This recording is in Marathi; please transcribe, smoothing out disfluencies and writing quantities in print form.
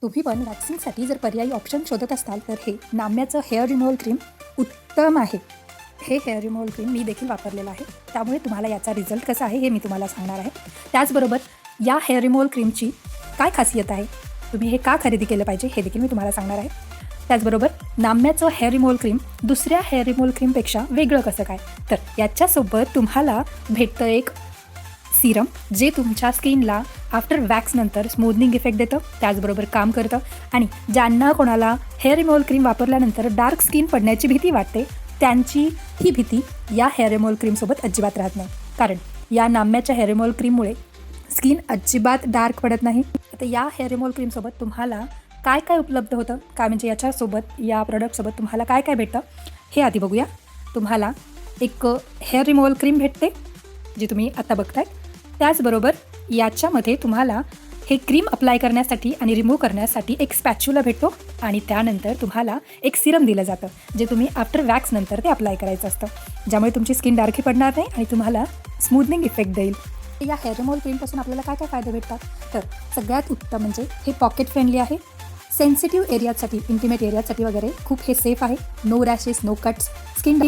तुम्ही पण वॅक्सिंगसाठी जर पर्यायी ऑप्शन शोधत असाल तर हे नाम्याचं हेअर रिमूव्हल क्रीम उत्तम आहे. हे हेअर रिमूव्हल क्रीम मी देखील वापरलेलं आहे, त्यामुळे तुम्हाला याचा रिझल्ट कसा आहे हे मी तुम्हाला सांगणार आहे. त्याचबरोबर या हेअर रिमूव्हल क्रीमची काय खासियत आहे, तुम्ही हे का खरेदी केलं पाहिजे हे देखील मी तुम्हाला सांगणार आहे. त्याचबरोबर नाम्याचं हेअर रिमूव्हल क्रीम दुसऱ्या हेअर रिमूव्हल क्रीमपेक्षा वेगळं कसं काय, तर याच्यासोबत तुम्हाला भेटतं एक सिरम जे तुमच्या स्किनला आफ्टर वॅक्सनंतर स्मूथनिंग इफेक्ट देतं, त्याचबरोबर काम करतं. आणि ज्यांना कोणाला हेअर रिमूव्हल क्रीम वापरल्यानंतर डार्क स्किन पडण्याची भीती वाटते, त्यांची ही भीती या हेअर रिमूव्हल क्रीमसोबत अजिबात राहत नाही. कारण या नाम्याच्या हेअर रिमूव्हल क्रीममुळे स्किन अजिबात डार्क पडत नाही. आता या हेअर रिमूव्हल क्रीमसोबत तुम्हाला काय काय उपलब्ध होतं, काय म्हणजे याच्यासोबत या प्रोडक्टसोबत तुम्हाला काय काय भेटतं हे आधी बघूया. तुम्हाला एक हेअर रिमूव्हल क्रीम भेटते जी तुम्ही आता बघताय. त्याचबरोबर याच्यामध्ये तुम्हाला हे क्रीम अप्लाय करण्यासाठी आणि रिमूव्ह करण्यासाठी एक स्पॅच्युला भेटतो आणि त्यानंतर तुम्हाला एक सिरम दिलं जातं जे तुम्ही आफ्टर वॅक्सनंतर ते अप्लाय करायचं असतं, ज्यामुळे तुमची स्किन डार्कही पडणार नाही आणि तुम्हाला स्मूथनिंग इफेक्ट देईल. या हेअर रिमूव्हल क्रीमपासून आपल्याला काय काय फायदे भेटतात, तर सगळ्यात उत्तम म्हणजे हे पॉकेट फ्रेंडली आहे. सेन्सिटिव्ह एरियासाठी, इंटिमेट एरियासाठी वगैरे खूप हे सेफ आहे. No rashes, no cuts, skin